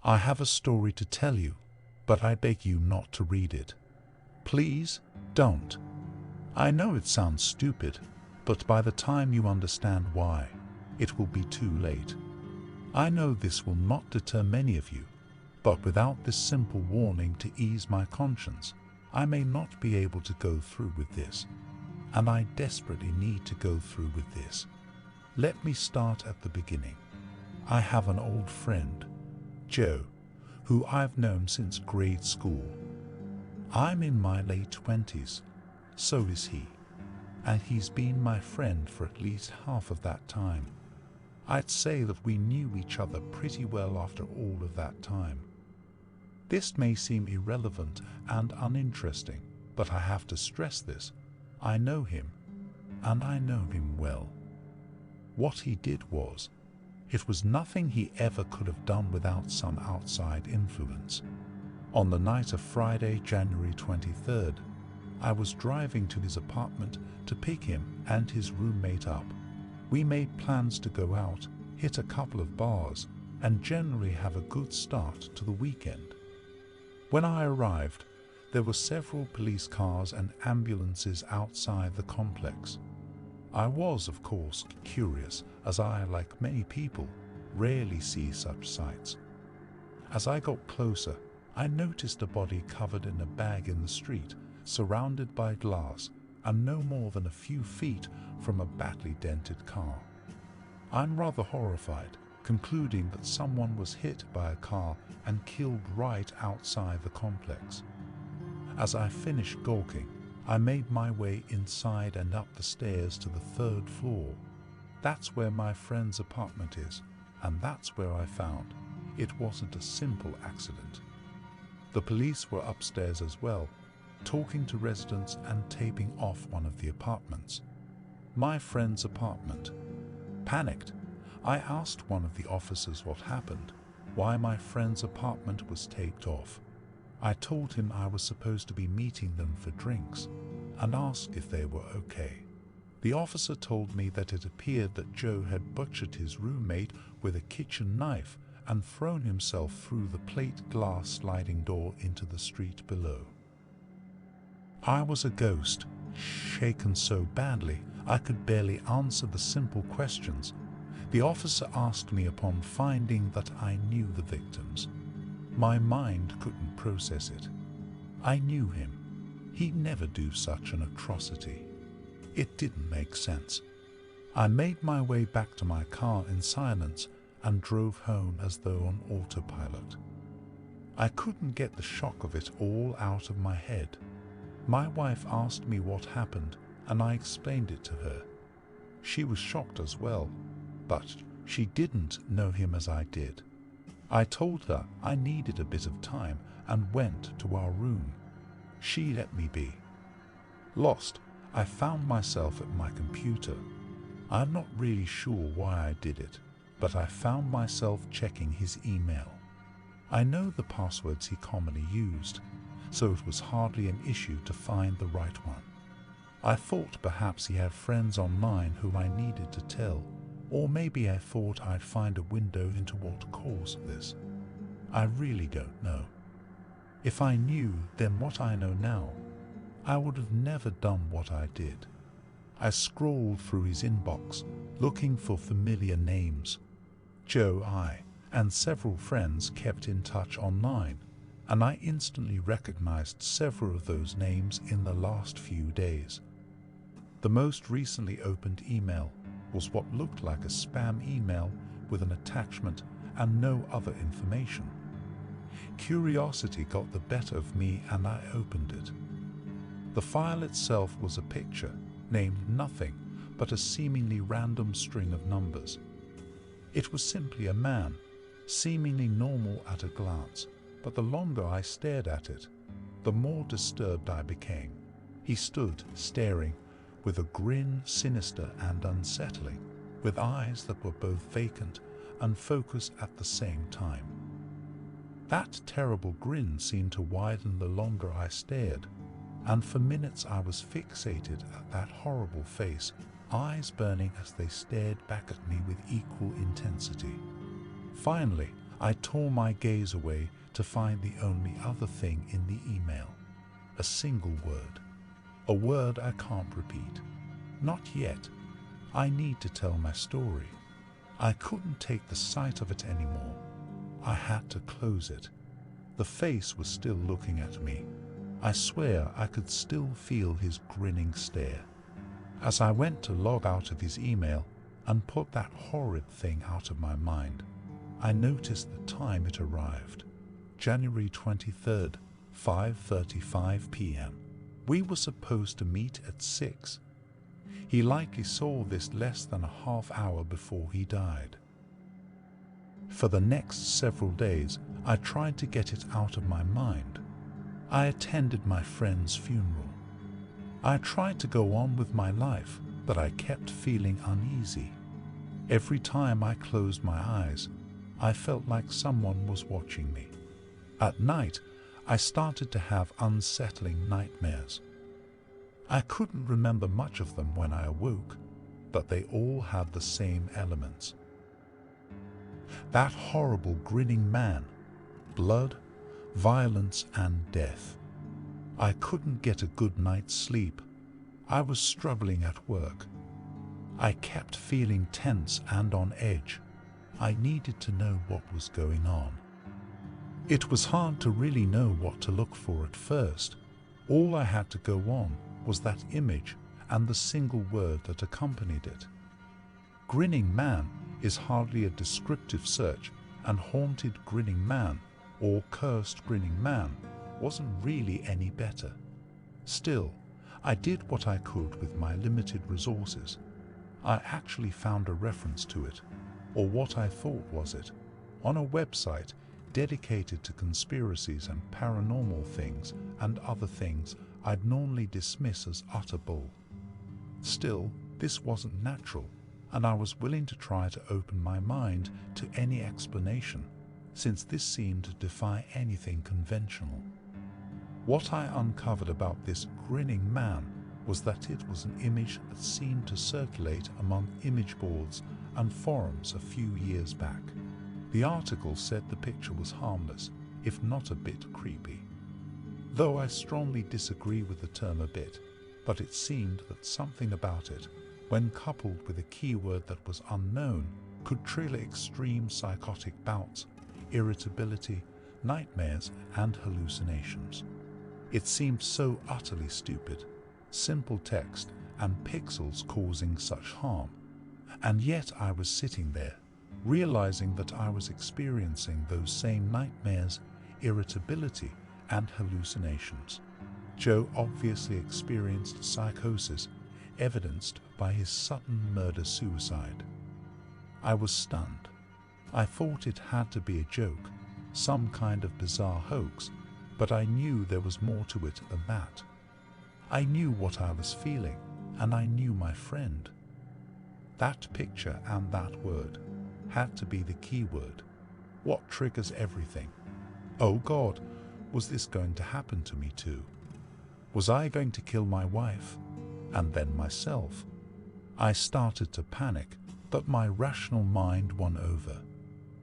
I have a story to tell you, but I beg you not to read it. Please, don't. I know it sounds stupid, but by the time you understand why, it will be too late. I know this will not deter many of you, but without this simple warning to ease my conscience, I may not be able to go through with this, and I desperately need to go through with this. Let me start at the beginning. I have an old friend, Joe, who I've known since grade school. I'm in my late 20s, so is he, and he's been my friend for at least half of that time. I'd say that we knew each other pretty well after all of that time. This may seem irrelevant and uninteresting, but I have to stress this. I know him, and I know him well. What he did was, it was nothing he ever could have done without some outside influence. On the night of Friday, January 23rd, I was driving to his apartment to pick him and his roommate up. We made plans to go out, hit a couple of bars, and generally have a good start to the weekend. When I arrived, there were several police cars and ambulances outside the complex. I was, of course, curious, as I, like many people, rarely see such sights. As I got closer, I noticed a body covered in a bag in the street, surrounded by glass, and no more than a few feet from a badly dented car. I'm rather horrified, concluding that someone was hit by a car and killed right outside the complex. As I finished gawking, I made my way inside and up the stairs to the 3rd floor. That's where my friend's apartment is, and that's where I found it wasn't a simple accident. The police were upstairs as well, talking to residents and taping off one of the apartments. My friend's apartment. Panicked, I asked one of the officers what happened, why my friend's apartment was taped off. I told him I was supposed to be meeting them for drinks, and asked if they were okay. The officer told me that it appeared that Joe had butchered his roommate with a kitchen knife and thrown himself through the plate glass sliding door into the street below. I was a ghost, shaken so badly I could barely answer the simple questions the officer asked me upon finding that I knew the victims. My mind couldn't process it. I knew him. He'd never do such an atrocity. It didn't make sense. I made my way back to my car in silence and drove home as though on autopilot. I couldn't get the shock of it all out of my head. My wife asked me what happened, and I explained it to her. She was shocked as well, but she didn't know him as I did. I told her I needed a bit of time and went to our room. She let me be. Lost, I found myself at my computer. I'm not really sure why I did it, but I found myself checking his email. I know the passwords he commonly used, so it was hardly an issue to find the right one. I thought perhaps he had friends online whom I needed to tell, or maybe I thought I'd find a window into what caused this. I really don't know. If I knew then what I know now, I would have never done what I did. I scrolled through his inbox, looking for familiar names. Joe and several friends kept in touch online, and I instantly recognized several of those names in the last few days. The most recently opened email was what looked like a spam email with an attachment and no other information. Curiosity got the better of me and I opened it. The file itself was a picture named nothing but a seemingly random string of numbers. It was simply a man, seemingly normal at a glance, but the longer I stared at it, the more disturbed I became. He stood staring with a grin sinister and unsettling, with eyes that were both vacant and focused at the same time. That terrible grin seemed to widen the longer I stared, and for minutes I was fixated at that horrible face, eyes burning as they stared back at me with equal intensity. Finally, I tore my gaze away to find the only other thing in the email. A single word. A word I can't repeat. Not yet. I need to tell my story. I couldn't take the sight of it anymore. I had to close it. The face was still looking at me. I swear I could still feel his grinning stare. As I went to log out of his email and put that horrid thing out of my mind, I noticed the time it arrived. January 23rd, 5:35 p.m. We were supposed to meet at 6. He likely saw this less than a half hour before he died. For the next several days, I tried to get it out of my mind. I attended my friend's funeral. I tried to go on with my life, but I kept feeling uneasy. Every time I closed my eyes, I felt like someone was watching me. At night, I started to have unsettling nightmares. I couldn't remember much of them when I awoke, but they all had the same elements. That horrible grinning man, blood, violence and death. I couldn't get a good night's sleep. I was struggling at work. I kept feeling tense and on edge. I needed to know what was going on. It was hard to really know what to look for at first. All I had to go on was that image and the single word that accompanied it. Grinning Man is hardly a descriptive search, and Haunted Grinning Man or Cursed Grinning Man wasn't really any better. Still, I did what I could with my limited resources. I actually found a reference to it, or what I thought was it, on a website dedicated to conspiracies and paranormal things and other things I'd normally dismiss as utter bull. Still, this wasn't natural, and I was willing to try to open my mind to any explanation, since this seemed to defy anything conventional. What I uncovered about this grinning man was that it was an image that seemed to circulate among image boards and forums a few years back. The article said the picture was harmless, if not a bit creepy. Though I strongly disagree with the term a bit, but it seemed that something about it, when coupled with a keyword that was unknown, could trigger extreme psychotic bouts, irritability, nightmares, and hallucinations. It seemed so utterly stupid, simple text and pixels causing such harm. And yet I was sitting there, realizing that I was experiencing those same nightmares, irritability, and hallucinations. Joe obviously experienced psychosis, evidenced by his sudden murder-suicide. I was stunned. I thought it had to be a joke, some kind of bizarre hoax, but I knew there was more to it than that. I knew what I was feeling, and I knew my friend. That picture and that word had to be the key word. What triggers everything? Oh God, was this going to happen to me too? Was I going to kill my wife, and then myself? I started to panic, but my rational mind won over.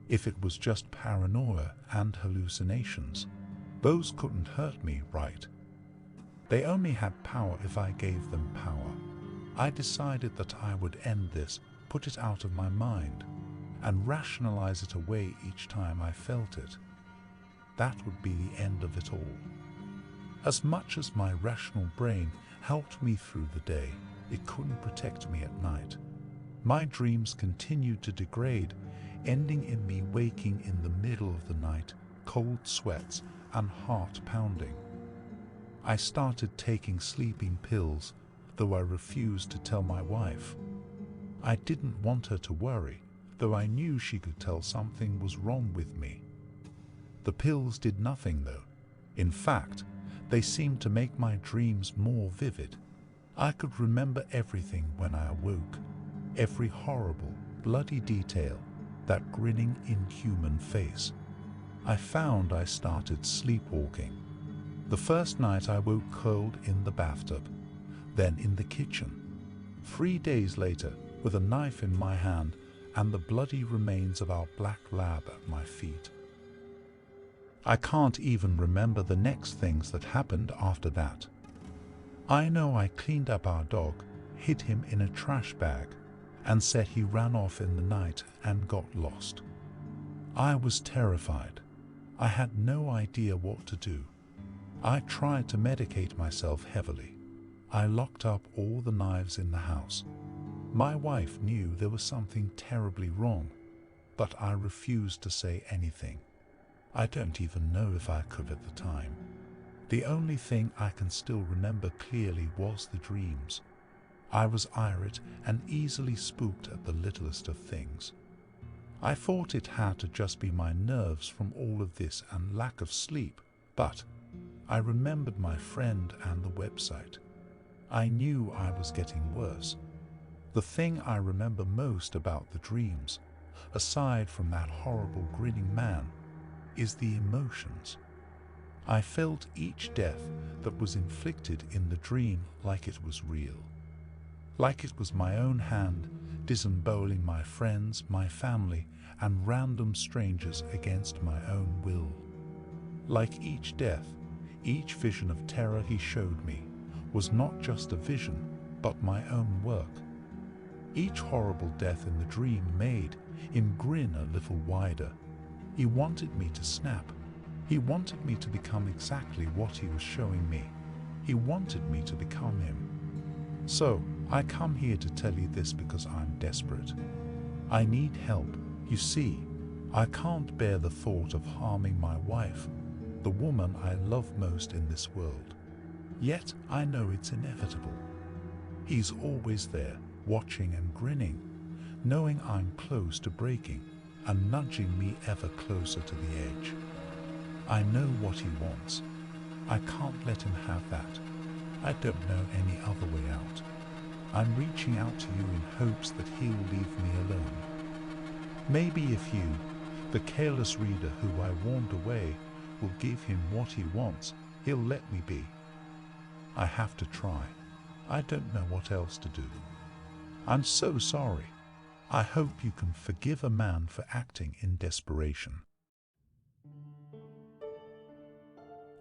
If it was just paranoia and hallucinations, those couldn't hurt me, right? They only had power if I gave them power. I decided that I would end this, put it out of my mind, and rationalize it away each time I felt it. That would be the end of it all. As much as my rational brain helped me through the day, it couldn't protect me at night. My dreams continued to degrade, ending in me waking in the middle of the night, cold sweats and heart pounding. I started taking sleeping pills, though I refused to tell my wife. I didn't want her to worry, though I knew she could tell something was wrong with me. The pills did nothing though. In fact, they seemed to make my dreams more vivid. I could remember everything when I awoke, every horrible, bloody detail, that grinning, inhuman face. I found I started sleepwalking. The first night I woke cold in the bathtub, then in the kitchen. 3 days later, with a knife in my hand and the bloody remains of our black lab at my feet. I can't even remember the next things that happened after that. I know I cleaned up our dog, hid him in a trash bag, and said he ran off in the night and got lost. I was terrified. I had no idea what to do. I tried to medicate myself heavily. I locked up all the knives in the house. My wife knew there was something terribly wrong, but I refused to say anything. I don't even know if I could at the time. The only thing I can still remember clearly was the dreams. I was irate and easily spooked at the littlest of things. I thought it had to just be my nerves from all of this and lack of sleep, but I remembered my friend and the website. I knew I was getting worse. The thing I remember most about the dreams, aside from that horrible grinning man, is the emotions. I felt each death that was inflicted in the dream like it was real. Like it was my own hand disemboweling my friends, my family, and random strangers against my own will. Like each death, each vision of terror he showed me was not just a vision, but my own work. Each horrible death in the dream made him grin a little wider. He wanted me to snap. He wanted me to become exactly what he was showing me. He wanted me to become him. So, I come here to tell you this because I'm desperate. I need help. You see, I can't bear the thought of harming my wife, the woman I love most in this world. Yet I know it's inevitable. He's always there, watching and grinning, knowing I'm close to breaking and nudging me ever closer to the edge. I know what he wants. I can't let him have that. I don't know any other way out. I'm reaching out to you in hopes that he'll leave me alone. Maybe if you, the careless reader who I warned away, will give him what he wants, he'll let me be. I have to try. I don't know what else to do. I'm so sorry. I hope you can forgive a man for acting in desperation.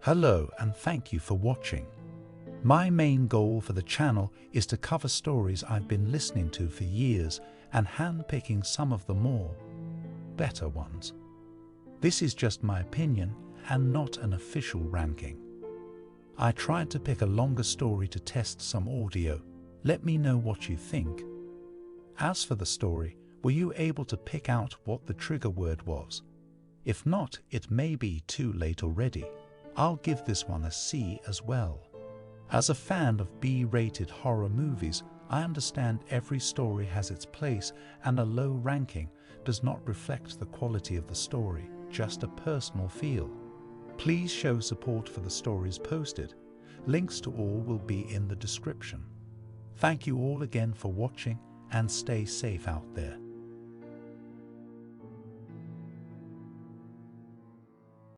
Hello and thank you for watching. My main goal for the channel is to cover stories I've been listening to for years and handpicking some of the more better ones. This is just my opinion and not an official ranking. I tried to pick a longer story to test some audio. Let me know what you think. As for the story, were you able to pick out what the trigger word was? If not, it may be too late already. I'll give this one a C as well. As a fan of B-rated horror movies, I understand every story has its place and a low ranking does not reflect the quality of the story, just a personal feel. Please show support for the stories posted. Links to all will be in the description. Thank you all again for watching and stay safe out there.